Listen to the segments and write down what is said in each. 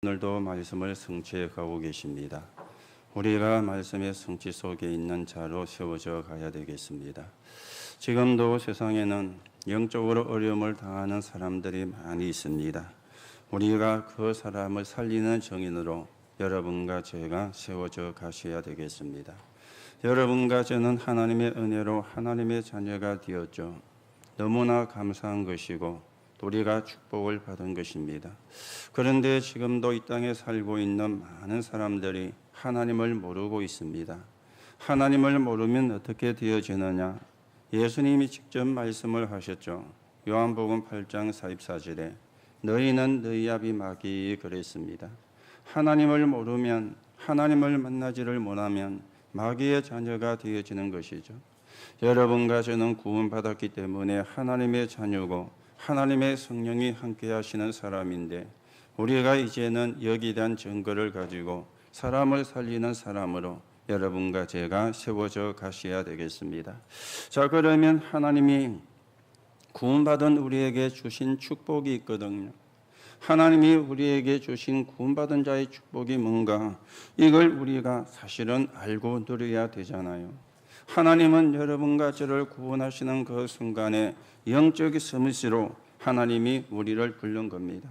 오늘도 말씀을 성취해 가고 계십니다. 우리가 말씀의 성취 속에 있는 자로 세워져 가야 되겠습니다. 지금도 세상에는 영적으로 어려움을 당하는 사람들이 많이 있습니다. 우리가 그 사람을 살리는 증인으로 여러분과 제가 세워져 가셔야 되겠습니다. 여러분과 저는 하나님의 은혜로 하나님의 자녀가 되었죠. 너무나 감사한 것이고 우리가 축복을 받은 것입니다. 그런데 지금도 이 땅에 살고 있는 많은 사람들이 하나님을 모르고 있습니다. 하나님을 모르면 어떻게 되어지느냐? 예수님이 직접 말씀을 하셨죠. 요한복음 8장 44절에 너희는 너희 아비 마귀 그랬습니다. 하나님을 모르면, 하나님을 만나지를 못하면 마귀의 자녀가 되어지는 것이죠. 여러분과 저는 구원받았기 때문에 하나님의 자녀고 하나님의 성령이 함께 하시는 사람인데, 우리가 이제는 여기에 대한 증거를 가지고 사람을 살리는 사람으로 여러분과 제가 세워져 가셔야 되겠습니다. 자, 그러면 하나님이 구원받은 우리에게 주신 축복이 있거든요. 하나님이 우리에게 주신 구원받은 자의 축복이 뭔가, 이걸 우리가 사실은 알고 누려야 되잖아요. 하나님은 여러분과 저를 구원하시는 그 순간에 영적 서밋으로 하나님이 우리를 부른 겁니다.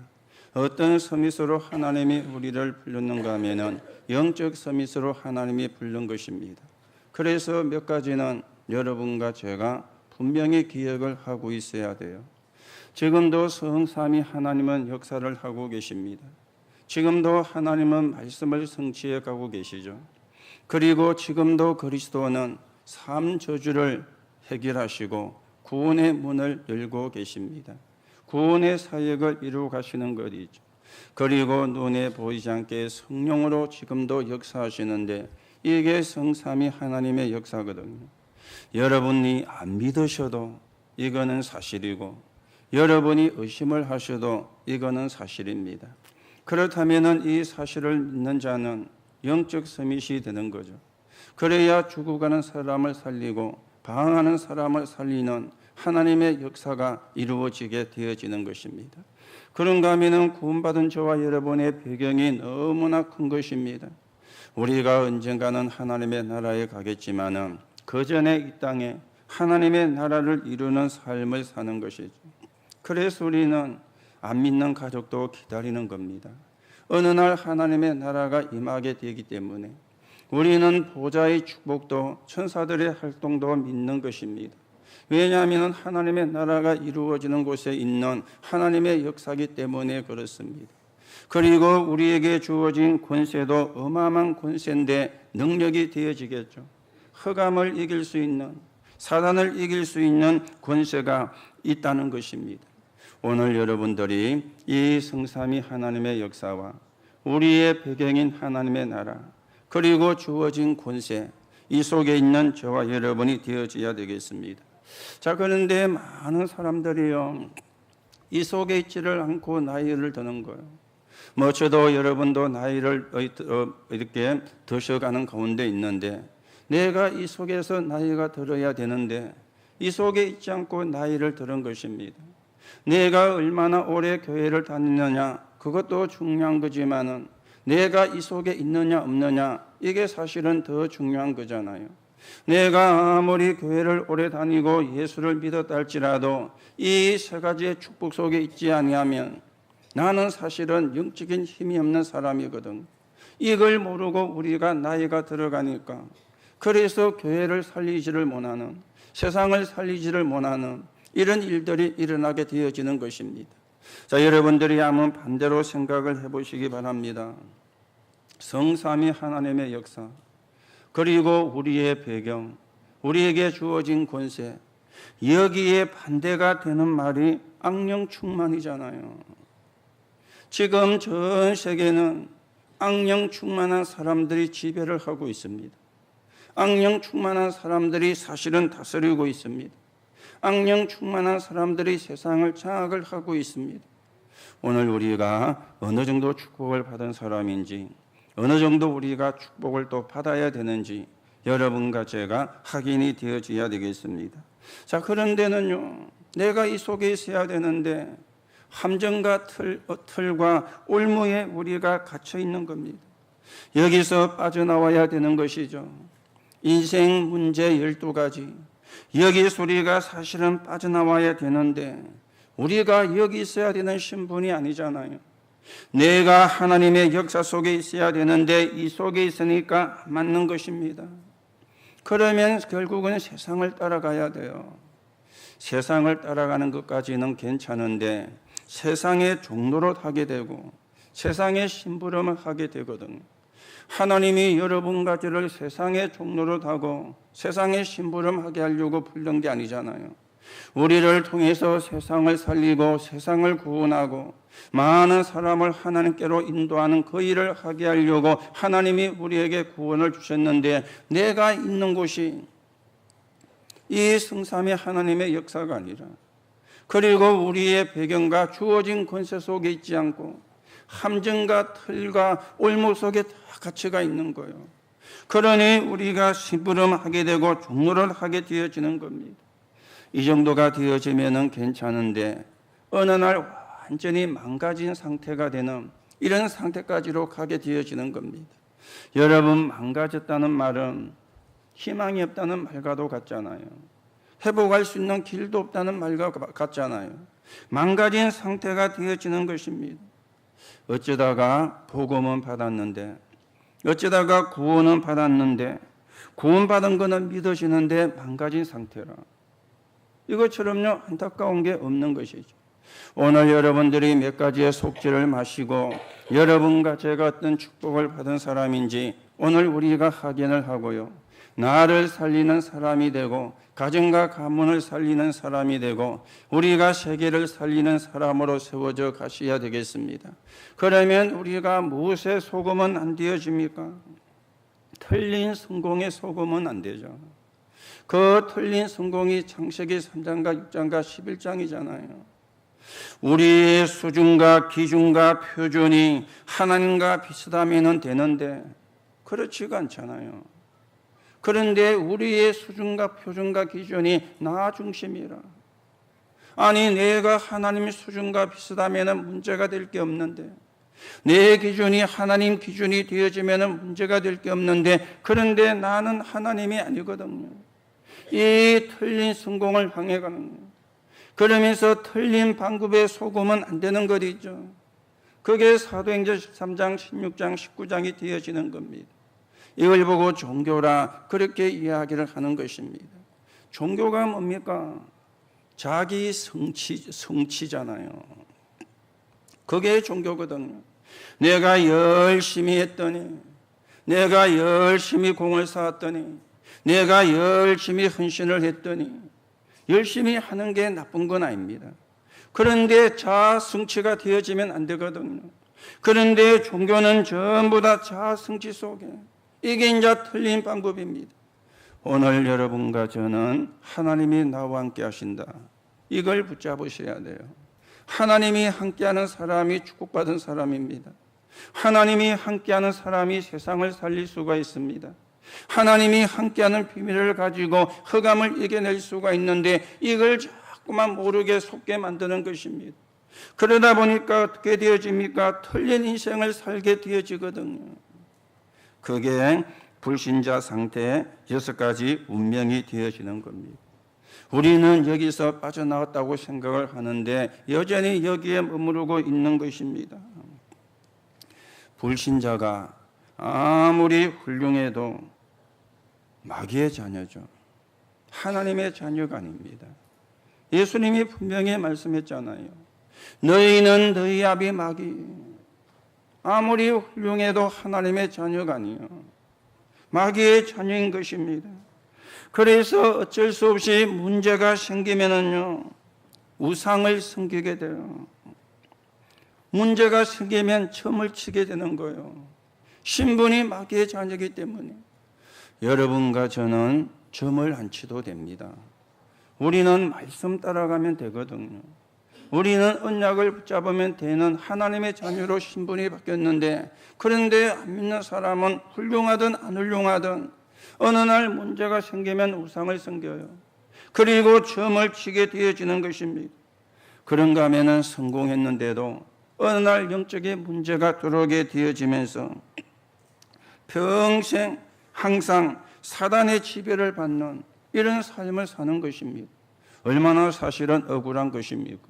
어떤 서밋으로 하나님이 우리를 불렀는가 하면은 영적 서밋으로 하나님이 부른 것입니다. 그래서 몇 가지는 여러분과 제가 분명히 기억을 하고 있어야 돼요. 지금도 성삼위 하나님은 역사를 하고 계십니다. 지금도 하나님은 말씀을 성취해 가고 계시죠. 그리고 지금도 그리스도는 삶 저주를 해결하시고 구원의 문을 열고 계십니다. 구원의 사역을 이루어 가시는 것이죠. 그리고 눈에 보이지 않게 성령으로 지금도 역사하시는데, 이게 성삼위 하나님의 역사거든요. 여러분이 안 믿으셔도 이거는 사실이고, 여러분이 의심을 하셔도 이거는 사실입니다. 그렇다면 이 사실을 믿는 자는 영적 서밋이 되는 거죠. 그래야 죽어가는 사람을 살리고 방황하는 사람을 살리는 하나님의 역사가 이루어지게 되어지는 것입니다. 그런가 하면 구원받은 저와 여러분의 배경이 너무나 큰 것입니다. 우리가 언젠가는 하나님의 나라에 가겠지만은 그 전에 이 땅에 하나님의 나라를 이루는 삶을 사는 것이죠. 그래서 우리는 안 믿는 가족도 기다리는 겁니다. 어느 날 하나님의 나라가 임하게 되기 때문에 우리는 보좌의 축복도 천사들의 활동도 믿는 것입니다. 왜냐하면 하나님의 나라가 이루어지는 곳에 있는 하나님의 역사이기 때문에 그렇습니다. 그리고 우리에게 주어진 권세도 어마어마한 권세인데 능력이 되어지겠죠. 흑암을 이길 수 있는, 사단을 이길 수 있는 권세가 있다는 것입니다. 오늘 여러분들이 이 성삼위 하나님의 역사와 우리의 배경인 하나님의 나라, 그리고 주어진 권세, 이 속에 있는 저와 여러분이 되어져야 되겠습니다. 자, 그런데 많은 사람들이요, 이 속에 있지를 않고 나이를 드는 거예요. 저도 여러분도 나이를 이렇게 드셔가는 가운데 있는데, 내가 이 속에서 나이가 들어야 되는데 이 속에 있지 않고 나이를 들은 것입니다. 내가 얼마나 오래 교회를 다니느냐, 그것도 중요한 거지만은 내가 이 속에 있느냐 없느냐, 이게 사실은 더 중요한 거잖아요. 내가 아무리 교회를 오래 다니고 예수를 믿었다 할지라도 이 세 가지의 축복 속에 있지 아니하면 나는 사실은 영적인 힘이 없는 사람이거든. 이걸 모르고 우리가 나이가 들어가니까, 그래서 교회를 살리지를 못하는, 세상을 살리지를 못하는 이런 일들이 일어나게 되어지는 것입니다. 자, 여러분들이 한번 반대로 생각을 해보시기 바랍니다. 성삼위 하나님의 역사, 그리고 우리의 배경, 우리에게 주어진 권세, 여기에 반대가 되는 말이 악령 충만이잖아요. 지금 전 세계는 악령 충만한 사람들이 지배를 하고 있습니다. 악령 충만한 사람들이 사실은 다스리고 있습니다. 악령 충만한 사람들이 세상을 장악을 하고 있습니다. 오늘 우리가 어느 정도 축복을 받은 사람인지, 어느 정도 우리가 축복을 또 받아야 되는지 여러분과 제가 확인이 되어져야 되겠습니다. 자, 그런데는요, 내가 이 속에 있어야 되는데 함정과 틀과 올무에 우리가 갇혀 있는 겁니다. 여기서 빠져나와야 되는 것이죠. 인생 문제 12가지. 여기서 우리가 사실은 빠져나와야 되는데 우리가 여기 있어야 되는 신분이 아니잖아요. 내가 하나님의 역사 속에 있어야 되는데 이 속에 있으니까 안 맞는 것입니다. 그러면 결국은 세상을 따라가야 돼요. 세상을 따라가는 것까지는 괜찮은데 세상의 종로로 하게 되고 세상의 심부름을 하게 되거든요. 하나님이 여러분 가지를 세상의 종로로 하고 세상의 심부름하게 하려고 부른 게 아니잖아요. 우리를 통해서 세상을 살리고 세상을 구원하고 많은 사람을 하나님께로 인도하는 그 일을 하게 하려고 하나님이 우리에게 구원을 주셨는데 내가 있는 곳이 이 성삼위 하나님의 역사가 아니라 그리고 우리의 배경과 주어진 권세 속에 있지 않고 함정과 틀과 올무 속에 다 가치가 있는 거예요. 그러니 우리가 심부름하게 되고 종로를 하게 되어지는 겁니다. 이 정도가 되어지면 괜찮은데 어느 날 완전히 망가진 상태가 되는 이런 상태까지로 가게 되어지는 겁니다. 여러분, 망가졌다는 말은 희망이 없다는 말과도 같잖아요. 회복할 수 있는 길도 없다는 말과 같잖아요. 망가진 상태가 되어지는 것입니다. 어쩌다가 복음은 받았는데 어쩌다가 구원은 받았는데 구원받은 것은 믿어지는데 망가진 상태라. 이것처럼요 안타까운 게 없는 것이죠. 오늘 여러분들이 몇 가지의 속죄를 마시고 여러분과 제가 어떤 축복을 받은 사람인지 오늘 우리가 확인을 하고요. 나를 살리는 사람이 되고 가정과 가문을 살리는 사람이 되고 우리가 세계를 살리는 사람으로 세워져 가셔야 되겠습니다. 그러면 우리가 무엇에 속으면 안 되어집니까? 틀린 성공에 속으면 안 되죠. 그 틀린 성공이 창세기 3장과 6장과 11장이잖아요. 우리의 수준과 기준과 표준이 하나님과 비슷하면 되는데 그렇지가 않잖아요. 그런데 우리의 수준과 표준과 기준이 나 중심이라. 아니 내가 하나님의 수준과 비슷하면 문제가 될 게 없는데 내 기준이 하나님 기준이 되어지면 문제가 될 게 없는데 그런데 나는 하나님이 아니거든요. 이 틀린 성공을 향해 가는 거예요. 그러면서 틀린 방법에 속으면 안 되는 것이죠. 그게 사도행전 13장, 16장, 19장이 되어지는 겁니다. 이걸 보고 종교라 그렇게 이야기를 하는 것입니다. 종교가 뭡니까? 자기 성취잖아요. 그게 종교거든요. 내가 열심히 했더니 내가 열심히 공을 쌓았더니 내가 열심히 헌신을 했더니 열심히 하는 게 나쁜 건 아닙니다. 그런데 자아 성취가 되어지면 안 되거든요. 그런데 종교는 전부 다 자아 성취 속에 이게 이제 틀린 방법입니다. 오늘 여러분과 저는 하나님이 나와 함께 하신다. 이걸 붙잡으셔야 돼요. 하나님이 함께하는 사람이 축복받은 사람입니다. 하나님이 함께하는 사람이 세상을 살릴 수가 있습니다. 하나님이 함께하는 비밀을 가지고 흑암을 이겨낼 수가 있는데 이걸 자꾸만 모르게 속게 만드는 것입니다. 그러다 보니까 어떻게 되어집니까? 틀린 인생을 살게 되어지거든요. 그게 불신자 상태의 6가지 운명이 되어지는 겁니다. 우리는 여기서 빠져나왔다고 생각을 하는데 여전히 여기에 머무르고 있는 것입니다. 불신자가 아무리 훌륭해도 마귀의 자녀죠. 하나님의 자녀가 아닙니다. 예수님이 분명히 말씀했잖아요. 너희는 너희 아비 마귀. 아무리 훌륭해도 하나님의 자녀가 아니에요. 마귀의 자녀인 것입니다. 그래서 어쩔 수 없이 문제가 생기면은요, 우상을 섬기게 돼요. 문제가 생기면 점을 치게 되는 거예요. 신분이 마귀의 자녀이기 때문에. 여러분과 저는 점을 안 치도 됩니다. 우리는 말씀 따라가면 되거든요. 우리는 언약을 붙잡으면 되는 하나님의 자녀로 신분이 바뀌었는데 그런데 안 믿는 사람은 훌륭하든 안 훌륭하든 어느 날 문제가 생기면 우상을 섬겨요. 그리고 점을 치게 되어지는 것입니다. 그런가 하면은 성공했는데도 어느 날 영적인 문제가 들어오게 되어지면서 평생 항상 사단의 지배를 받는 이런 삶을 사는 것입니다. 얼마나 사실은 억울한 것입니까?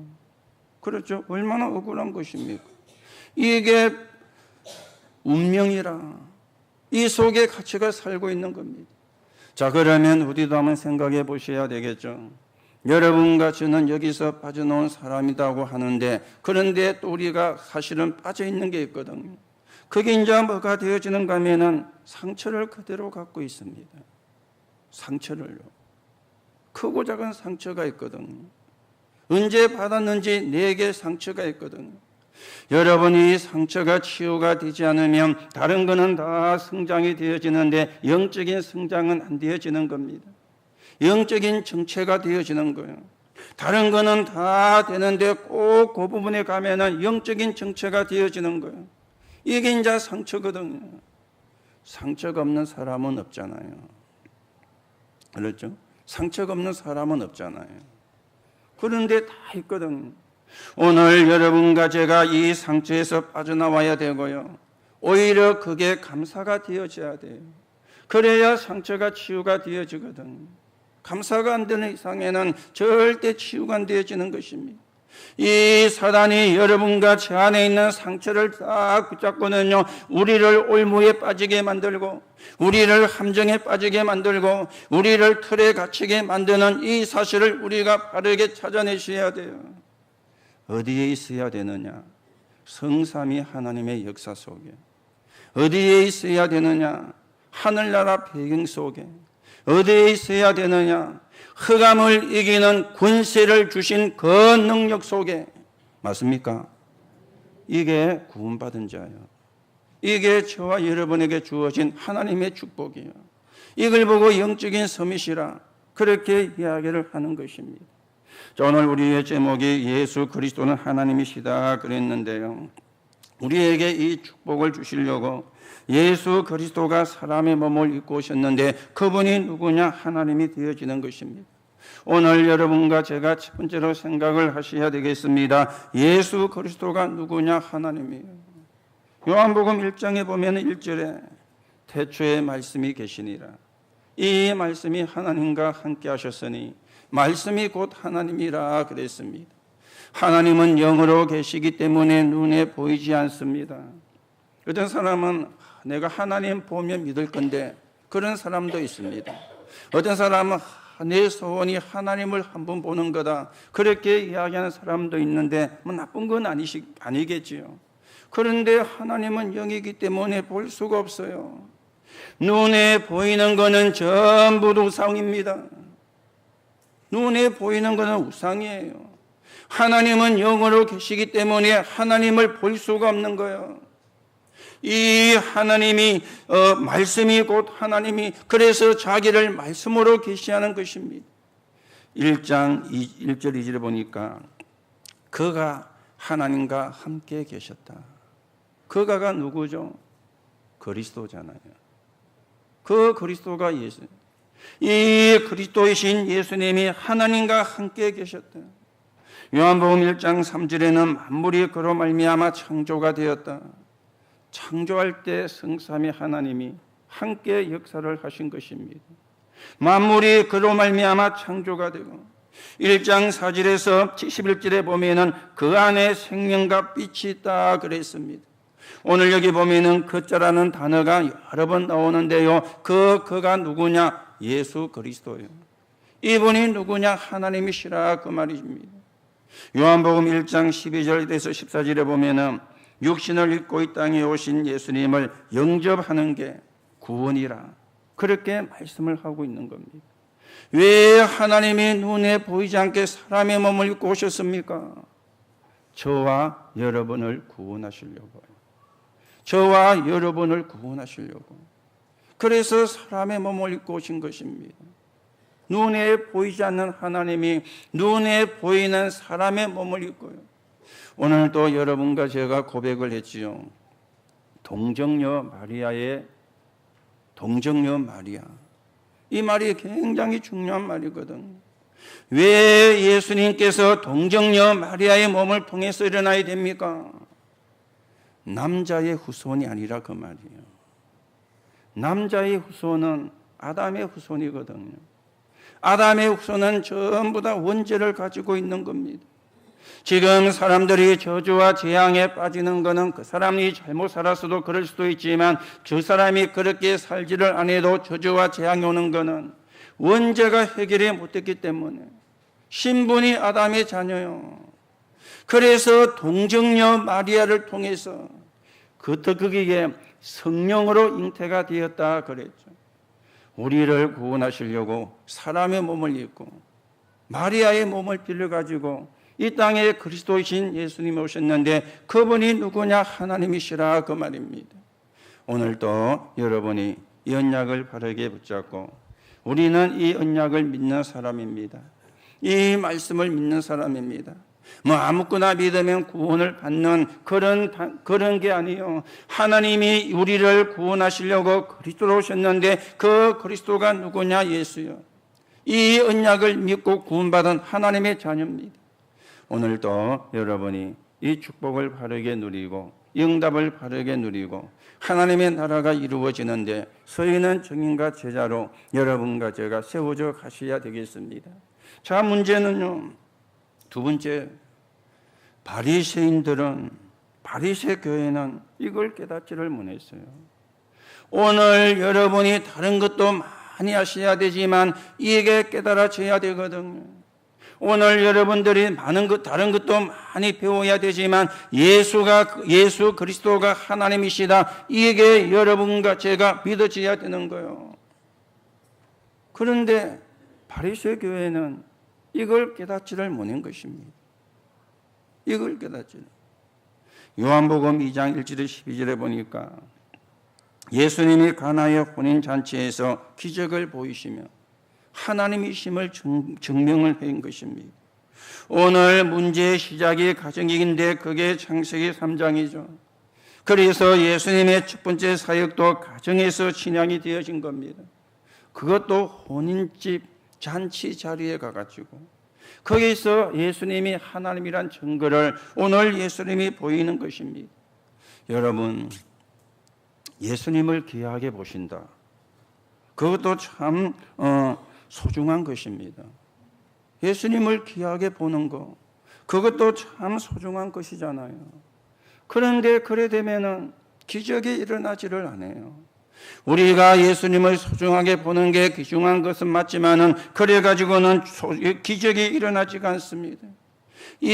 그렇죠? 얼마나 억울한 것입니까? 이게 운명이라 이 속에 가치가 살고 있는 겁니다. 자, 그러면 우리도 한번 생각해 보셔야 되겠죠. 여러분과 저는 여기서 빠져나온 사람이라고 하는데, 그런데 또 우리가 사실은 빠져 있는 게 있거든요. 그게 이제 뭐가 되어지는가 하면은 상처를 그대로 갖고 있습니다. 상처를요. 크고 작은 상처가 있거든요. 언제 받았는지 내게 상처가 있거든요. 여러분이 상처가 치유가 되지 않으면 다른 거는 다 성장이 되어지는데 영적인 성장은 안 되어지는 겁니다. 영적인 정체가 되어지는 거예요. 다른 거는 다 되는데 꼭 그 부분에 가면은 영적인 정체가 되어지는 거예요. 이게 이제 상처거든요. 상처가 없는 사람은 없잖아요. 그렇죠? 상처가 없는 사람은 없잖아요. 그런데 다 있거든요. 오늘 여러분과 제가 이 상처에서 빠져나와야 되고요. 오히려 그게 감사가 되어져야 돼요. 그래야 상처가 치유가 되어지거든요. 감사가 안 되는 이상에는 절대 치유가 안 되어지는 것입니다. 이 사단이 여러분과 제 안에 있는 상처를 딱 붙잡고는요, 우리를 올무에 빠지게 만들고, 우리를 함정에 빠지게 만들고, 우리를 틀에 갇히게 만드는 이 사실을 우리가 바르게 찾아내셔야 돼요. 어디에 있어야 되느냐? 성삼위 하나님의 역사 속에. 어디에 있어야 되느냐? 하늘나라 배경 속에. 어디에 있어야 되느냐? 흑암을 이기는 권세를 주신 그 능력 속에. 맞습니까? 이게 구원받은 자예요. 이게 저와 여러분에게 주어진 하나님의 축복이에요. 이걸 보고 영적인 서밋이라 그렇게 이야기를 하는 것입니다. 자, 오늘 우리의 제목이 예수 그리스도는 하나님이시다 그랬는데요. 우리에게 이 축복을 주시려고 예수 그리스도가 사람의 몸을 입고 오셨는데 그분이 누구냐? 하나님이 되어지는 것입니다. 오늘 여러분과 제가 첫 번째로 생각을 하셔야 되겠습니다. 예수 그리스도가 누구냐? 하나님이에요. 요한복음 1장에 보면 1절에 태초에 말씀이 계시니라. 이 말씀이 하나님과 함께 하셨으니 말씀이 곧 하나님이라 그랬습니다. 하나님은 영으로 계시기 때문에 눈에 보이지 않습니다. 어떤 사람은 내가 하나님 보면 믿을 건데 그런 사람도 있습니다. 어떤 사람은 내 소원이 하나님을 한번 보는 거다 그렇게 이야기하는 사람도 있는데 뭐 나쁜 건 아니겠지요. 그런데 하나님은 영이기 때문에 볼 수가 없어요. 눈에 보이는 거는 전부 우상입니다. 눈에 보이는 거는 우상이에요. 하나님은 영으로 계시기 때문에 하나님을 볼 수가 없는 거예요. 이 하나님이 말씀이 곧 하나님이 그래서 자기를 말씀으로 계시하는 것입니다. 1장 1절 2절에 보니까 그가 하나님과 함께 계셨다. 그가가 누구죠? 그리스도잖아요. 그 그리스도가 예수. 이 그리스도이신 예수님이 하나님과 함께 계셨다. 요한복음 1장 3절에는 만물이 그로 말미암아 창조가 되었다. 창조할 때 성삼위 하나님이 함께 역사를 하신 것입니다. 만물이 그로 말미암아 창조가 되고 1장 4절에서 71절에 보면은 그 안에 생명과 빛이 있다 그랬습니다. 오늘 여기 보면은 그자라는 단어가 여러 번 나오는데요. 그가 누구냐? 예수 그리스도예요. 이분이 누구냐? 하나님이시라 그 말입니다. 요한복음 1장 12절에서 14절에 보면은 육신을 입고 이 땅에 오신 예수님을 영접하는 게 구원이라 그렇게 말씀을 하고 있는 겁니다. 왜 하나님이 눈에 보이지 않게 사람의 몸을 입고 오셨습니까? 저와 여러분을 구원하시려고요. 저와 여러분을 구원하시려고. 그래서 사람의 몸을 입고 오신 것입니다. 눈에 보이지 않는 하나님이 눈에 보이는 사람의 몸을 입고요. 오늘도 여러분과 제가 고백을 했지요. 동정녀 마리아의 동정녀 마리아. 이 말이 굉장히 중요한 말이거든. 왜 예수님께서 동정녀 마리아의 몸을 통해서 일어나야 됩니까? 남자의 후손이 아니라 그 말이에요. 남자의 후손은 아담의 후손이거든요. 아담의 후손은 전부 다 원죄를 가지고 있는 겁니다. 지금 사람들이 저주와 재앙에 빠지는 것은 그 사람이 잘못 살았어도 그럴 수도 있지만 그 사람이 그렇게 살지를 않아도 저주와 재앙이 오는 것은 원죄가 해결이 못됐기 때문에 신분이 아담의 자녀요. 그래서 동정녀 마리아를 통해서 그게 성령으로 잉태가 되었다 그랬죠. 우리를 구원하시려고 사람의 몸을 입고 마리아의 몸을 빌려가지고 이 땅에 그리스도이신 예수님이 오셨는데 그분이 누구냐? 하나님이시라 그 말입니다. 오늘도 여러분이 이 언약을 바르게 붙잡고 우리는 이 언약을 믿는 사람입니다. 이 말씀을 믿는 사람입니다. 아무거나 믿으면 구원을 받는 그런 게 아니에요. 하나님이 우리를 구원하시려고 그리스도로 오셨는데 그 그리스도가 누구냐? 예수요. 이 언약을 믿고 구원받은 하나님의 자녀입니다. 오늘도 여러분이 이 축복을 바르게 누리고 응답을 바르게 누리고 하나님의 나라가 이루어지는데 서있는 증인과 제자로 여러분과 제가 세워져 가셔야 되겠습니다. 자, 문제는요. 두 번째, 바리새인들은 바리새 교회는 이걸 깨닫지를 못했어요. 오늘 여러분이 다른 것도 많이 하셔야 되지만 이게 깨달아져야 되거든요. 오늘 여러분들이 다른 것도 많이 배워야 되지만 예수 그리스도가 하나님이시다. 이게 여러분과 제가 믿어져야 되는 거예요. 그런데 바리새 교회는 이걸 깨닫지를 못한 것입니다. 이걸 깨닫지를. 요한복음 2장 1절에 12절에 보니까 예수님이 가나의 혼인잔치에서 기적을 보이시며 하나님이심을 증명을 한 것입니다. 오늘 문제의 시작이 가정인데 그게 창세기 3장이죠. 그래서 예수님의 첫 번째 사역도 가정에서 신앙이 되어진 겁니다. 그것도 혼인집 잔치 자리에 가가지고 거기서 예수님이 하나님이란 증거를 오늘 예수님이 보이는 것입니다. 여러분, 예수님을 귀하게 보신다. 그것도 참 소중한 것입니다. 예수님을 귀하게 보는 거, 그것도 참 소중한 것이잖아요. 그런데 그래 되면은 기적이 일어나지를 않아요. 우리가 예수님을 소중하게 보는 게 귀중한 것은 맞지만은 그래 가지고는 기적이 일어나지가 않습니다. 이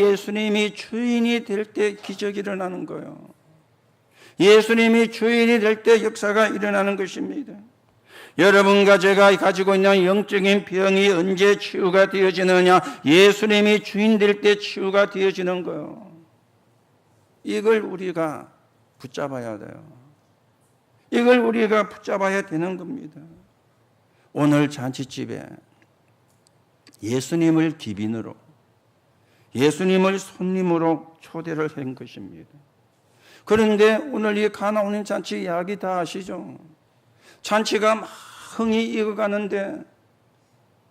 예수님이 주인이 될 때 기적이 일어나는 거예요. 예수님이 주인이 될 때 역사가 일어나는 것입니다. 여러분과 제가 가지고 있는 영적인 병이 언제 치유가 되어지느냐? 예수님이 주인 될 때 치유가 되어지는 거예요. 이걸 우리가 붙잡아야 돼요. 이걸 우리가 붙잡아야 되는 겁니다. 오늘 잔치집에 예수님을 기빈으로, 예수님을 손님으로 초대를 한 것입니다. 그런데 오늘 이 가나 혼인 잔치 이야기 다 아시죠? 잔치가 막 흥이 익어가는데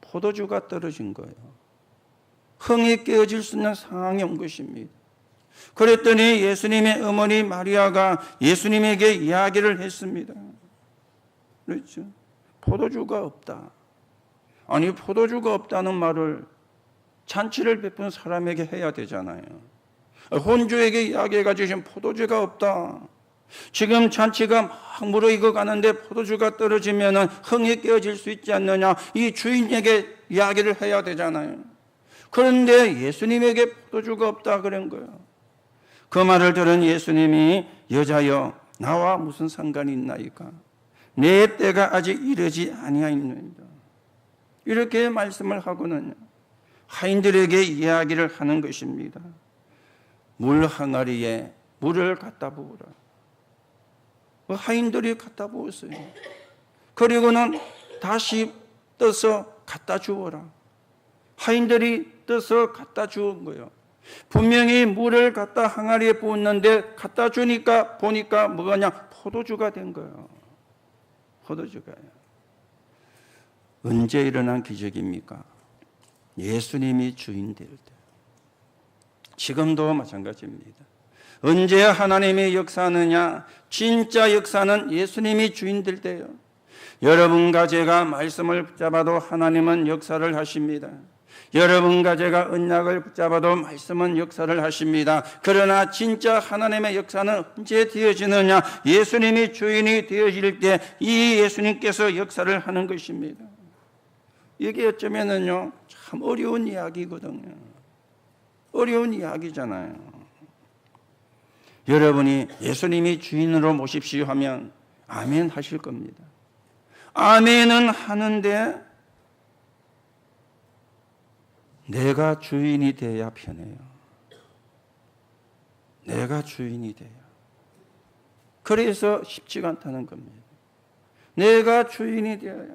포도주가 떨어진 거예요. 흥이 깨어질 수 있는 상황이 온 것입니다. 그랬더니 예수님의 어머니 마리아가 예수님에게 이야기를 했습니다. 그렇죠? 포도주가 없다. 아니, 포도주가 없다는 말을 잔치를 베푼 사람에게 해야 되잖아요. 혼주에게 이야기해가지고 지금 포도주가 없다. 지금 잔치가 막 무르익어 가는데 포도주가 떨어지면 흥이 깨어질 수 있지 않느냐. 이 주인에게 이야기를 해야 되잖아요. 그런데 예수님에게 포도주가 없다 그런 거예요. 그 말을 들은 예수님이 여자여 나와 무슨 상관이 있나이까? 내 때가 아직 이르지 아니하였느니라. 이렇게 말씀을 하고는 하인들에게 이야기를 하는 것입니다. 물 항아리에 물을 갖다 부으라. 하인들이 갖다 부었어요. 그리고는 다시 떠서 갖다 주어라. 하인들이 떠서 갖다 주은 거예요. 분명히 물을 갖다 항아리에 부었는데 갖다 주니까 보니까 뭐가냐? 포도주가 된 거예요. 포도주가요. 언제 일어난 기적입니까? 예수님이 주인 될 때. 지금도 마찬가지입니다. 언제 하나님의 역사하느냐? 진짜 역사는 예수님이 주인 될 때요. 여러분과 제가 말씀을 붙잡아도 하나님은 역사를 하십니다. 여러분과 제가 언약을 붙잡아도 말씀은 역사를 하십니다. 그러나 진짜 하나님의 역사는 언제 되어지느냐? 예수님이 주인이 되어질 때 이 예수님께서 역사를 하는 것입니다. 이게 어쩌면은요, 참 어려운 이야기거든요. 어려운 이야기잖아요. 여러분이 예수님이 주인으로 모십시오 하면 아멘 하실 겁니다. 아멘은 하는데 내가 주인이 돼야 편해요. 내가 주인이 돼야. 그래서 쉽지가 않다는 겁니다. 내가 주인이 되어야.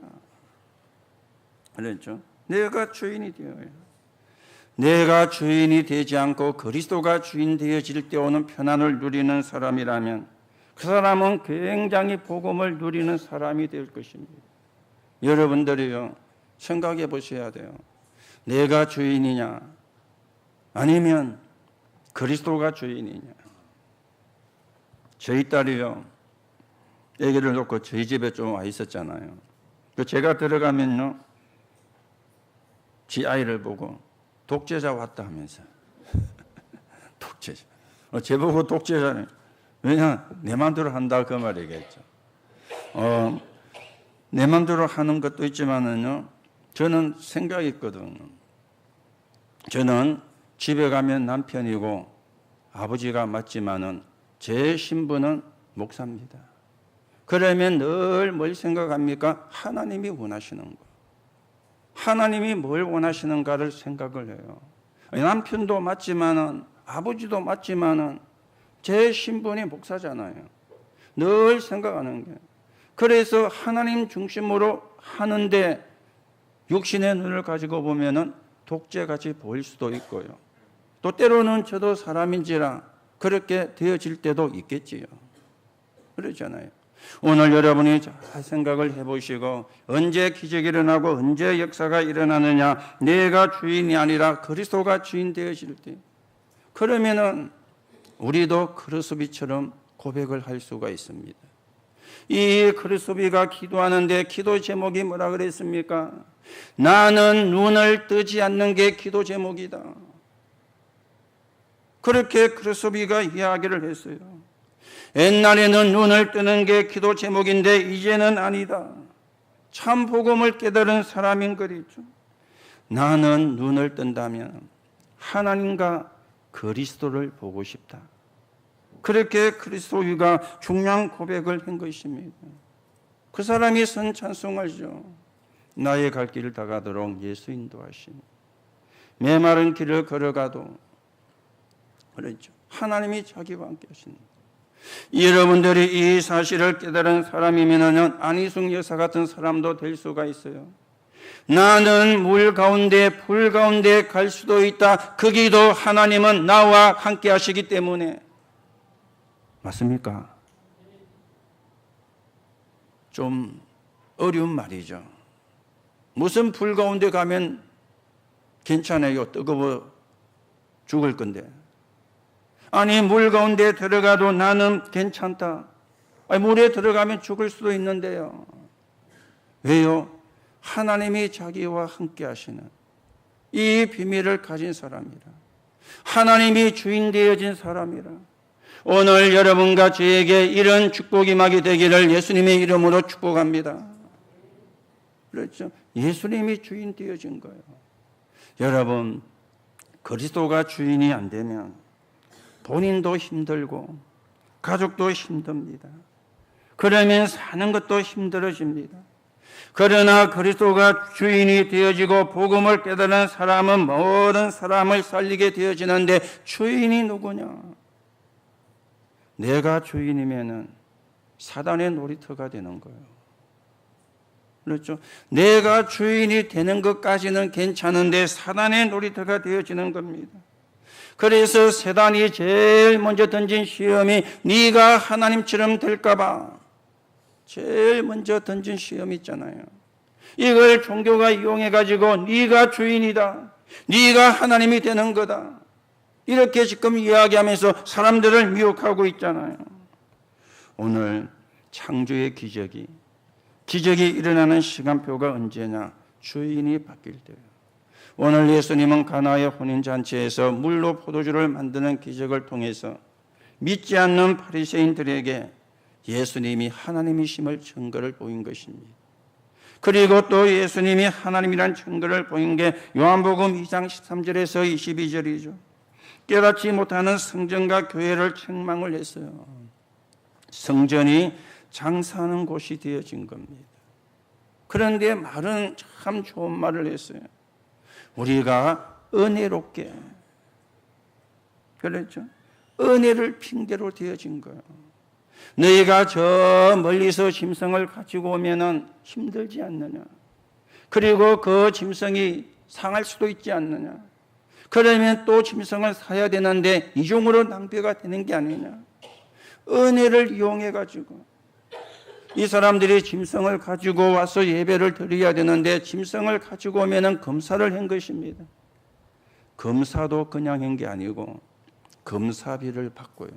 그랬죠? 내가 주인이 되어야. 내가 주인이 되지 않고 그리스도가 주인 되어질 때 오는 편안을 누리는 사람이라면 그 사람은 굉장히 복음을 누리는 사람이 될 것입니다. 여러분들이요, 생각해 보셔야 돼요. 내가 주인이냐 아니면 그리스도가 주인이냐. 저희 딸이요, 아기를 놓고 저희 집에 좀 와 있었잖아요. 제가 들어가면요, 지 아이를 보고 독재자 왔다 하면서 독재자. 제보고 독재자는 왜냐? 내 마음대로 한다 그 말이겠죠. 내 마음대로 하는 것도 있지만은요, 저는 생각이 있거든요. 저는 집에 가면 남편이고 아버지가 맞지만은 제 신분은 목사입니다. 그러면 늘 뭘 생각합니까? 하나님이 원하시는 거. 하나님이 뭘 원하시는가를 생각을 해요. 남편도 맞지만은 아버지도 맞지만은 제 신분이 목사잖아요. 늘 생각하는 게. 그래서 하나님 중심으로 하는데 육신의 눈을 가지고 보면은 독재같이 보일 수도 있고요. 또 때로는 저도 사람인지라 그렇게 되어질 때도 있겠지요. 그렇잖아요. 오늘 여러분이 잘 생각을 해보시고 언제 기적이 일어나고 언제 역사가 일어나느냐? 내가 주인이 아니라 그리스도가 주인 되어질 때. 그러면은 우리도 크루스비처럼 고백을 할 수가 있습니다. 이 크루스비가 기도하는데 기도 제목이 뭐라 그랬습니까? 나는 눈을 뜨지 않는 게 기도 제목이다. 그렇게 크루스비가 이야기를 했어요. 옛날에는 눈을 뜨는 게 기도 제목인데 이제는 아니다. 참 복음을 깨달은 사람인 거리죠. 나는 눈을 뜬다면 하나님과 그리스도를 보고 싶다. 그렇게 그리스도가 중요한 고백을 한 것입니다. 그 사람이 선 찬송하죠. 나의 갈 길을 다 가도록 예수 인도하시니 메마른 길을 걸어가도 그랬죠. 하나님이 자기와 함께 하십니다. 여러분들이 이 사실을 깨달은 사람이면 안희숙 여사 같은 사람도 될 수가 있어요. 나는 물 가운데 불 가운데 갈 수도 있다. 거기도 하나님은 나와 함께 하시기 때문에. 맞습니까? 좀 어려운 말이죠. 무슨 불 가운데 가면 괜찮아요. 뜨거워 죽을 건데. 아니 물 가운데 들어가도 나는 괜찮다. 아니, 물에 들어가면 죽을 수도 있는데요. 왜요? 하나님이 자기와 함께 하시는 이 비밀을 가진 사람이라. 하나님이 주인 되어진 사람이라. 오늘 여러분과 저에게 이런 축복이 임하게 되기를 예수님의 이름으로 축복합니다. 그렇죠? 예수님이 주인 되어진 거예요. 여러분, 그리스도가 주인이 안 되면 본인도 힘들고 가족도 힘듭니다. 그러면 사는 것도 힘들어집니다. 그러나 그리스도가 주인이 되어지고 복음을 깨달은 사람은 모든 사람을 살리게 되어지는데 주인이 누구냐? 내가 주인이면은 사단의 놀이터가 되는 거예요. 그렇죠? 내가 주인이 되는 것까지는 괜찮은데 사단의 놀이터가 되어지는 겁니다. 그래서 사단이 제일 먼저 던진 시험이 네가 하나님처럼 될까 봐. 제일 먼저 던진 시험이 있잖아요. 이걸 종교가 이용해 가지고 네가 주인이다. 네가 하나님이 되는 거다. 이렇게 지금 이야기하면서 사람들을 미혹하고 있잖아요. 오늘 창조의 기적이 일어나는 시간표가 언제냐? 주인이 바뀔 때예요. 오늘 예수님은 가나의 혼인잔치에서 물로 포도주를 만드는 기적을 통해서 믿지 않는 바리새인들에게 예수님이 하나님이심을 증거를 보인 것입니다. 그리고 또 예수님이 하나님이란 증거를 보인 게 요한복음 2장 13절에서 22절이죠. 깨닫지 못하는 성전과 교회를 책망을 했어요. 성전이 장사하는 곳이 되어진 겁니다. 그런데 말은 참 좋은 말을 했어요. 우리가 은혜롭게, 그렇죠? 은혜를 핑계로 되어진 거예요. 너희가 저 멀리서 짐승을 가지고 오면은 힘들지 않느냐? 그리고 그 짐승이 상할 수도 있지 않느냐? 그러면 또 짐승을 사야 되는데 이중으로 낭비가 되는 게 아니냐? 은혜를 이용해 가지고 이 사람들이 짐승을 가지고 와서 예배를 드려야 되는데 짐승을 가지고 오면은 검사를 한 것입니다. 검사도 그냥 한 게 아니고 검사비를 받고요.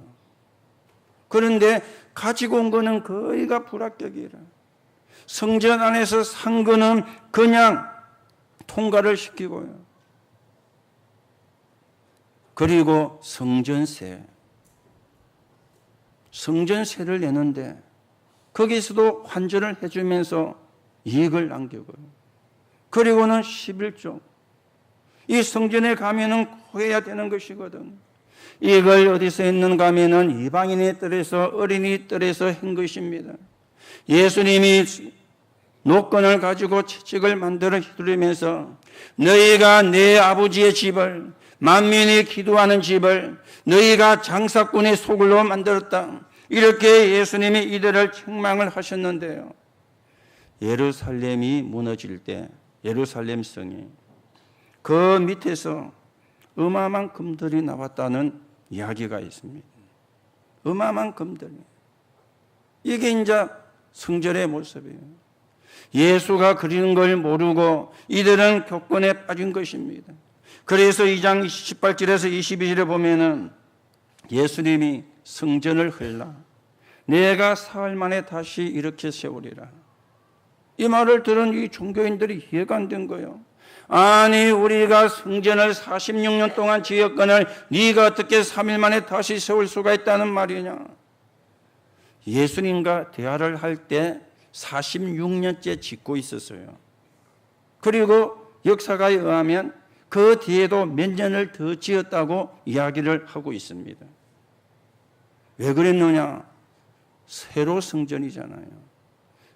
그런데 가지고 온 거는 거의가 불합격이라. 성전 안에서 산 거는 그냥 통과를 시키고요. 그리고 성전세를 내는데 거기서도 환전을 해주면서 이익을 남기고요. 그리고는 11조. 이 성전에 가면은 구해야 되는 것이거든. 이걸 어디서 했는가 하면은 이방인의 뜰에서, 어린이 뜰에서 한 것입니다. 예수님이 노건을 가지고 채찍을 만들어 휘두르면서 너희가 내 아버지의 집을, 만민이 기도하는 집을 너희가 장사꾼의 소굴로 만들었다. 이렇게 예수님이 이들을 책망을 하셨는데요. 예루살렘이 무너질 때 예루살렘 성이 그 밑에서 어마어마한 금들이 나왔다는 이야기가 있습니다. 어마어마한 금들이. 이게 이제 성전의 모습이에요. 예수가 그리는 걸 모르고 이들은 격분에 빠진 것입니다. 그래서 2장 18절에서 22절에 보면은 예수님이 성전을 헐라 내가 사흘 만에 다시 이렇게 세우리라. 이 말을 들은 이 종교인들이 이해가 안 된 거예요. 아니 우리가 성전을 46년 동안 지었거늘 네가 어떻게 3일 만에 다시 세울 수가 있다는 말이냐. 예수님과 대화를 할 때 46년째 짓고 있었어요. 그리고 역사가에 의하면 그 뒤에도 몇 년을 더 지었다고 이야기를 하고 있습니다. 왜 그랬느냐? 새로 성전이잖아요.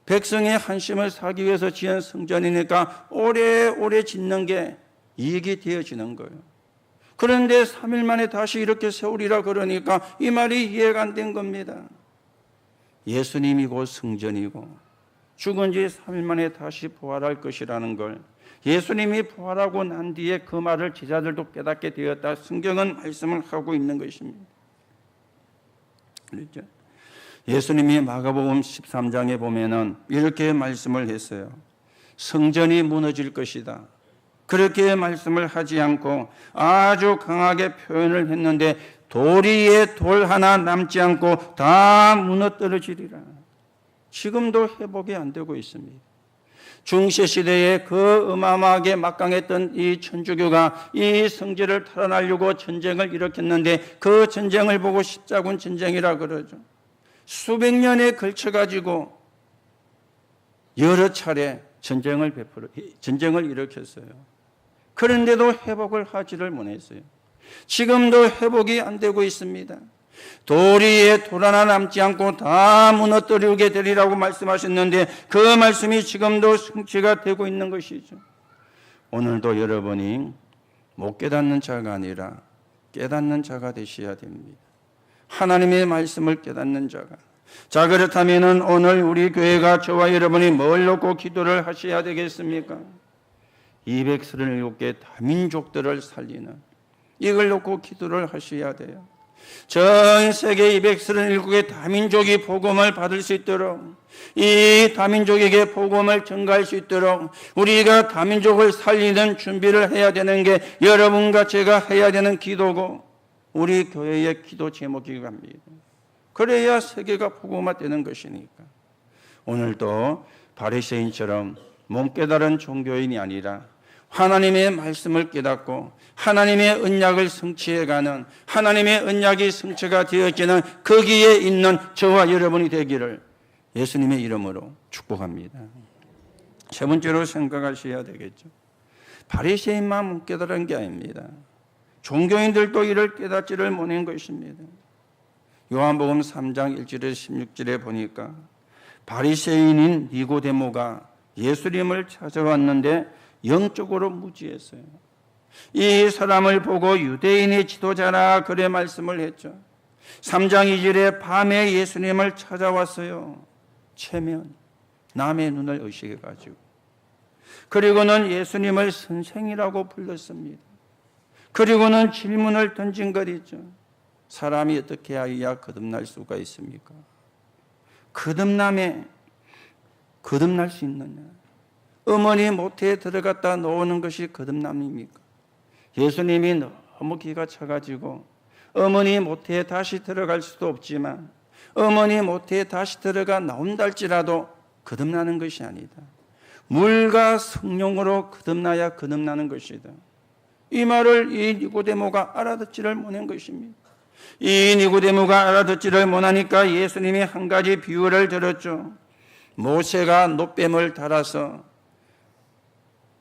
백성의 한심을 사기 위해서 지은 성전이니까 오래오래 짓는 게 이익이 되어지는 거예요. 그런데 3일 만에 다시 이렇게 세우리라 그러니까 이 말이 이해가 안 된 겁니다. 예수님이 곧 성전이고 죽은 지 3일 만에 다시 부활할 것이라는 걸 예수님이 부활하고 난 뒤에 그 말을 제자들도 깨닫게 되었다. 성경은 말씀을 하고 있는 것입니다. 그렇죠? 예수님이 마가복음 13장에 보면은 이렇게 말씀을 했어요. 성전이 무너질 것이다. 그렇게 말씀을 하지 않고 아주 강하게 표현을 했는데 돌 위에 돌 하나 남지 않고 다 무너뜨려지리라. 지금도 회복이 안 되고 있습니다. 중세시대에 그 어마어마하게 막강했던 이 천주교가 이 성전을 탈환하려고 전쟁을 일으켰는데 그 전쟁을 보고 십자군 전쟁이라 그러죠. 수백 년에 걸쳐가지고 여러 차례 전쟁을 일으켰어요. 그런데도 회복을 하지를 못했어요. 지금도 회복이 안 되고 있습니다. 돌 위에 돌 하나 남지 않고 다 무너뜨리게 되리라고 말씀하셨는데 그 말씀이 지금도 성취가 되고 있는 것이죠. 오늘도 여러분이 못 깨닫는 자가 아니라 깨닫는 자가 되셔야 됩니다. 하나님의 말씀을 깨닫는 자가. 자, 그렇다면 오늘 우리 교회가 저와 여러분이 뭘 놓고 기도를 하셔야 되겠습니까? 237개 다민족들을 살리는 이걸 놓고 기도를 하셔야 돼요. 전 세계 237개 다민족이 복음을 받을 수 있도록, 이 다민족에게 복음을 전가할 수 있도록 우리가 다민족을 살리는 준비를 해야 되는 게 여러분과 제가 해야 되는 기도고, 우리 교회의 기도 제목이기도 합니다. 그래야 세계가 복음화되는 것이니까. 오늘도 바리새인처럼 못 깨달은 종교인이 아니라 하나님의 말씀을 깨닫고 하나님의 언약을 성취해가는, 하나님의 언약이 성취가 되어지는 거기에 있는 저와 여러분이 되기를 예수님의 이름으로 축복합니다. 세 번째로 생각하셔야 되겠죠. 바리새인만 못 깨달은 게 아닙니다. 종교인들도 이를 깨닫지를 못한 것입니다. 요한복음 3장 1절에서 16절에 보니까 바리새인인 니고데모가 예수님을 찾아왔는데 영적으로 무지했어요. 이 사람을 보고 유대인의 지도자라 그래 말씀을 했죠. 3장 2절에 밤에 예수님을 찾아왔어요. 체면, 남의 눈을 의식해가지고. 그리고는 예수님을 선생이라고 불렀습니다. 그리고는 질문을 던진 것 있죠. 사람이 어떻게 하여야 거듭날 수가 있습니까? 거듭날 수 있느냐? 어머니 모태에 들어갔다 나오는 것이 거듭남입니까? 예수님이 너무 기가 차가지고 어머니 모태에 다시 들어갈 수도 없지만 어머니 모태에 다시 들어가 나온다 할지라도 거듭나는 것이 아니다. 물과 성령으로 거듭나야 거듭나는 것이다. 이 말을 이 니고데모가 알아듣지를 못한 것입니다. 이 니고데모가 알아듣지를 못하니까 예수님이 한 가지 비유를 들었죠. 모세가 놋뱀을 달아서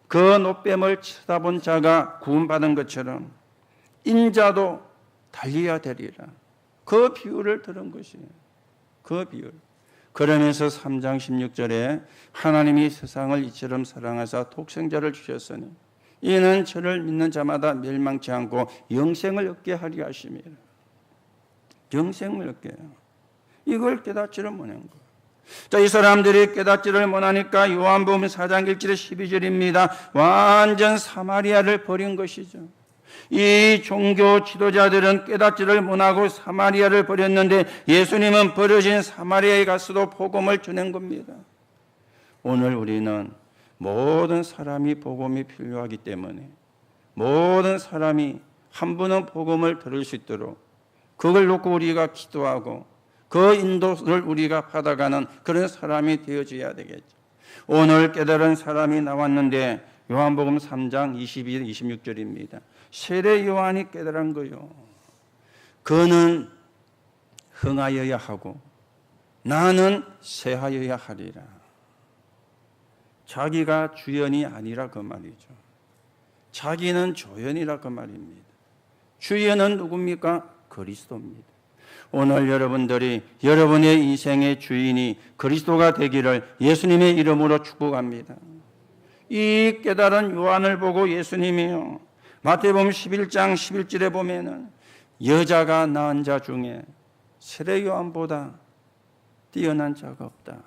그 놋뱀을 쳐다본 자가 구원받은 것처럼 인자도 달려야 되리라. 그 비유를 들은 것이에요. 그 비유. 그러면서 3장 16절에 하나님이 세상을 이처럼 사랑하사 독생자를 주셨으니 이는 저를 믿는 자마다 멸망치 않고 영생을 얻게 하리 하심이라. 영생을 얻게 해요. 이걸 깨닫지를 못한 거예요. 자, 이 사람들이 깨닫지를 못하니까 요한복음 4장 1절에 12절입니다. 완전 사마리아를 버린 것이죠. 이 종교 지도자들은 깨닫지를 못하고 사마리아를 버렸는데 예수님은 버려진 사마리아에 가서도 복음을 주는 겁니다. 오늘 우리는 모든 사람이 복음이 필요하기 때문에 모든 사람이 한 분은 복음을 들을 수 있도록 그걸 놓고 우리가 기도하고 그 인도를 우리가 받아가는 그런 사람이 되어져야 되겠죠. 오늘 깨달은 사람이 나왔는데 요한복음 3장 22, 26절입니다. 세례 요한이 깨달은 거요. 그는 흥하여야 하고 나는 쇠하여야 하리라. 자기가 주연이 아니라 그 말이죠. 자기는 조연이라 그 말입니다. 주연은 누굽니까? 그리스도입니다. 오늘 여러분들이 여러분의 인생의 주인이 그리스도가 되기를 예수님의 이름으로 축복합니다. 이 깨달은 요한을 보고 예수님이요, 마태복음 11장 11절에 보면은 여자가 낳은 자 중에 세례 요한보다 뛰어난 자가 없다.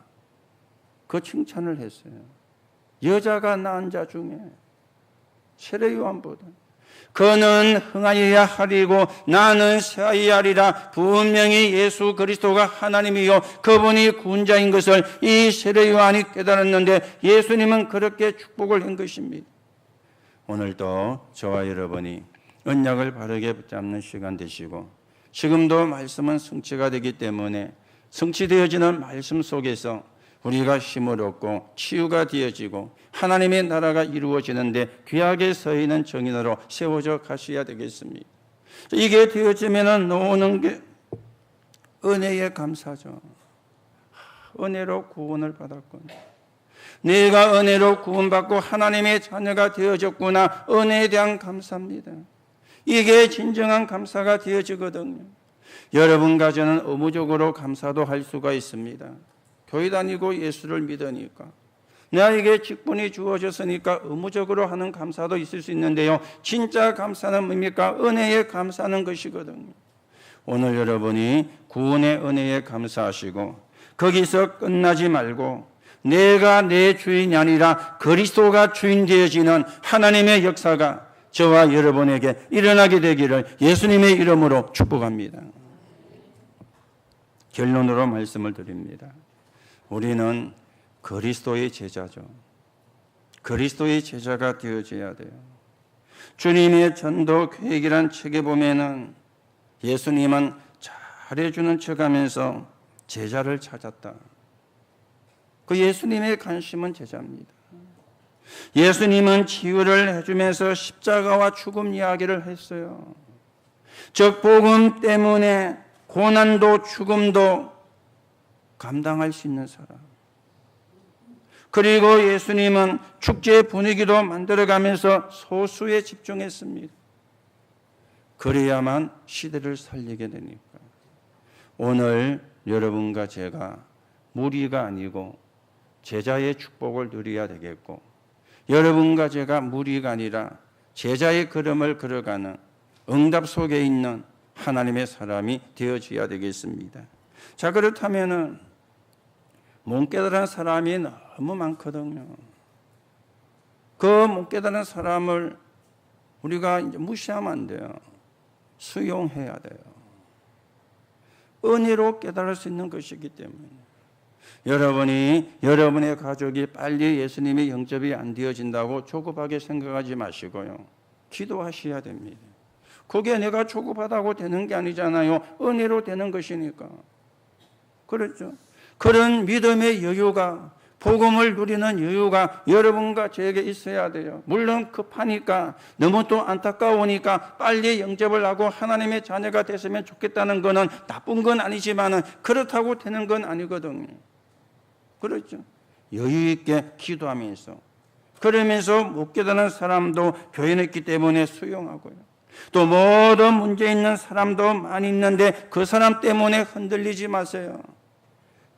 그 칭찬을 했어요. 여자가 낳은 자 중에 세례 요한보다. 그는 흥하여야 하리고 나는 쇠하여야 하리라. 분명히 예수 그리스도가 하나님이요 그분이 구원자인 것을 이 세례 요한이 깨달았는데 예수님은 그렇게 축복을 한 것입니다. 오늘도 저와 여러분이 언약을 바르게 붙잡는 시간 되시고, 지금도 말씀은 성취가 되기 때문에 성취되어지는 말씀 속에서 우리가 힘을 얻고 치유가 되어지고 하나님의 나라가 이루어지는데 귀하게 서 있는 정인으로 세워져 가셔야 되겠습니다. 이게 되어지면 나오는 게 은혜에 감사죠. 은혜로 구원을 받았구나. 내가 은혜로 구원받고 하나님의 자녀가 되어졌구나. 은혜에 대한 감사입니다. 이게 진정한 감사가 되어지거든요. 여러분과 저는 의무적으로 감사도 할 수가 있습니다. 교회 다니고 예수를 믿으니까, 나에게 직분이 주어졌으니까 의무적으로 하는 감사도 있을 수 있는데요, 진짜 감사는 뭡니까? 은혜에 감사하는 것이거든요. 오늘 여러분이 구원의 은혜에 감사하시고 거기서 끝나지 말고 내가 내 주인이 아니라 그리스도가 주인 되어지는 하나님의 역사가 저와 여러분에게 일어나게 되기를 예수님의 이름으로 축복합니다. 결론으로 말씀을 드립니다. 우리는 그리스도의 제자죠. 그리스도의 제자가 되어져야 돼요. 주님의 전도 계획이란 책에 보면은 예수님은 잘해주는 척하면서 제자를 찾았다. 그 예수님의 관심은 제자입니다. 예수님은 치유를 해주면서 십자가와 죽음 이야기를 했어요. 즉 복음 때문에 고난도 죽음도 감당할 수 있는 사람. 그리고 예수님은 축제 분위기도 만들어가면서 소수에 집중했습니다. 그래야만 시대를 살리게 되니까. 오늘 여러분과 제가 무리가 아니고 제자의 축복을 누려야 되겠고, 여러분과 제가 무리가 아니라 제자의 걸음을 걸어가는 응답 속에 있는 하나님의 사람이 되어져야 되겠습니다. 자, 그렇다면은 못 깨달은 사람이 너무 많거든요. 그 못 깨달은 사람을 우리가 이제 무시하면 안 돼요. 수용해야 돼요. 은혜로 깨달을 수 있는 것이기 때문에. 여러분이 여러분의 가족이 빨리 예수님의 영접이 안 되어진다고 조급하게 생각하지 마시고요. 기도하셔야 됩니다. 그게 내가 조급하다고 되는 게 아니잖아요. 은혜로 되는 것이니까. 그렇죠? 그런 믿음의 여유가, 복음을 누리는 여유가 여러분과 저에게 있어야 돼요. 물론 급하니까, 너무 또 안타까우니까 빨리 영접을 하고 하나님의 자녀가 됐으면 좋겠다는 것은 나쁜 건 아니지만 그렇다고 되는 건 아니거든요. 그렇죠? 여유 있게 기도하면서, 그러면서 못 깨닫는 사람도 교인했기 때문에 수용하고요. 또 모든 문제 있는 사람도 많이 있는데 그 사람 때문에 흔들리지 마세요.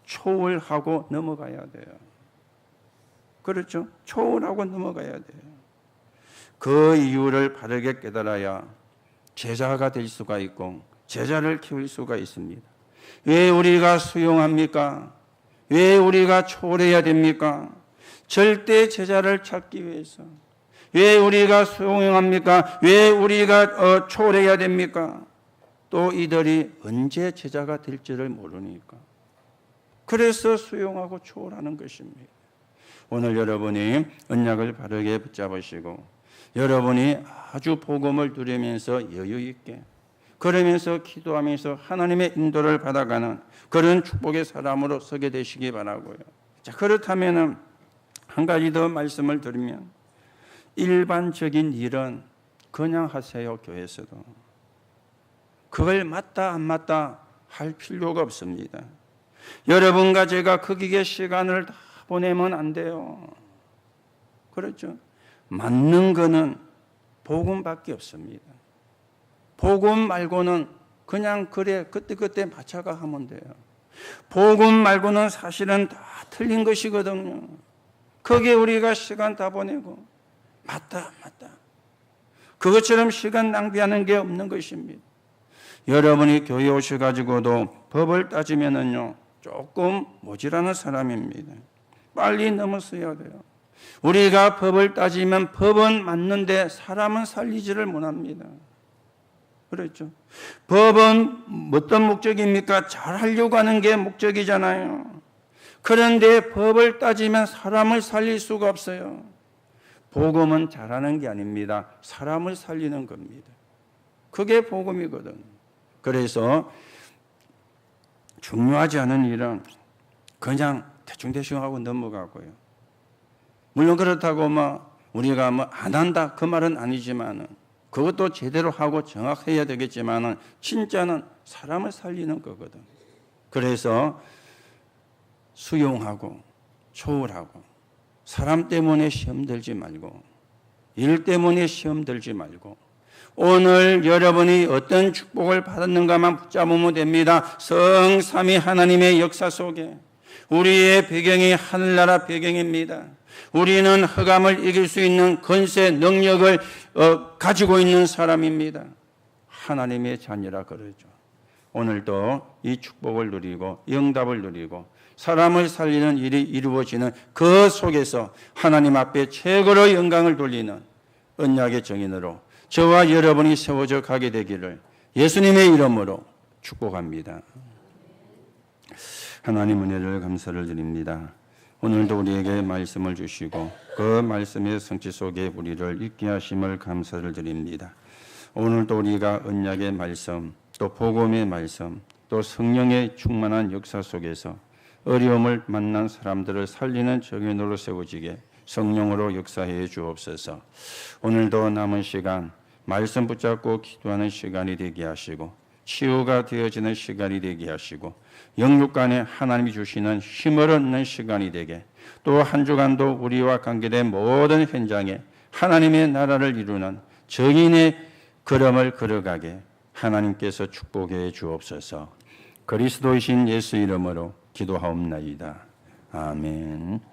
초월하고 넘어가야 돼요. 그렇죠? 초월하고 넘어가야 돼요. 그 이유를 바르게 깨달아야 제자가 될 수가 있고 제자를 키울 수가 있습니다. 왜 우리가 수용합니까? 왜 우리가 초월해야 됩니까? 절대 제자를 찾기 위해서. 왜 우리가 수용합니까? 왜 우리가 초월해야 됩니까? 또 이들이 언제 제자가 될지를 모르니까. 그래서 수용하고 초월하는 것입니다. 오늘 여러분이 언약을 바르게 붙잡으시고 여러분이 아주 복음을 누리면서 여유 있게, 그러면서 기도하면서 하나님의 인도를 받아가는 그런 축복의 사람으로 서게 되시기 바라고요. 자, 그렇다면 한 가지 더 말씀을 드리면, 일반적인 일은 그냥 하세요. 교회에서도. 그걸 맞다 안 맞다 할 필요가 없습니다. 여러분과 제가 거기에 시간을 다 보내면 안 돼요. 그렇죠? 맞는 거는 복음밖에 없습니다. 복음 말고는 그냥 그래 그때 맞춰가 하면 돼요. 복음 말고는 사실은 다 틀린 것이거든요. 거기에 우리가 시간 다 보내고 맞다 그것처럼 시간 낭비하는 게 없는 것입니다. 여러분이 교회 오셔가지고도 법을 따지면은요 조금 모자라는 사람입니다. 빨리 넘어서야 돼요. 우리가 법을 따지면 법은 맞는데 사람은 살리지를 못합니다. 그렇죠? 법은 어떤 목적입니까? 잘하려고 하는 게 목적이잖아요. 그런데 법을 따지면 사람을 살릴 수가 없어요. 복음은 잘하는 게 아닙니다. 사람을 살리는 겁니다. 그게 복음이거든요. 그래서 중요하지 않은 일은 그냥 대충 하고 넘어가고요. 물론 그렇다고 우리가 안 한다 그 말은 아니지만은 그것도 제대로 하고 정확해야 되겠지만은 진짜는 사람을 살리는 거거든. 그래서 수용하고 초월하고 사람 때문에 시험 들지 말고 일 때문에 시험 들지 말고 오늘 여러분이 어떤 축복을 받았는가만 붙잡으면 됩니다. 성삼위 하나님의 역사 속에 우리의 배경이 하늘나라 배경입니다. 우리는 흑암을 이길 수 있는 권세, 능력을 가지고 있는 사람입니다. 하나님의 자녀라 그러죠. 오늘도 이 축복을 누리고 영답을 누리고 사람을 살리는 일이 이루어지는 그 속에서 하나님 앞에 최고로 영광을 돌리는 언약의 정인으로 저와 여러분이 세워져 가게 되기를 예수님의 이름으로 축복합니다. 하나님 은혜를 감사를 드립니다. 오늘도 우리에게 말씀을 주시고 그 말씀의 성취 속에 우리를 있게 하심을 감사를 드립니다. 오늘도 우리가 언약의 말씀, 또 복음의 말씀, 또 성령의 충만한 역사 속에서 어려움을 만난 사람들을 살리는 정인으로 세워지게 성령으로 역사해 주옵소서. 오늘도 남은 시간 말씀 붙잡고 기도하는 시간이 되게 하시고 치유가 되어지는 시간이 되게 하시고 영육 간에 하나님이 주시는 힘을 얻는 시간이 되게, 또 한 주간도 우리와 관계된 모든 현장에 하나님의 나라를 이루는 정인의 걸음을 걸어가게 하나님께서 축복해 주옵소서. 그리스도이신 예수 이름으로 기도하옵나이다. 아멘.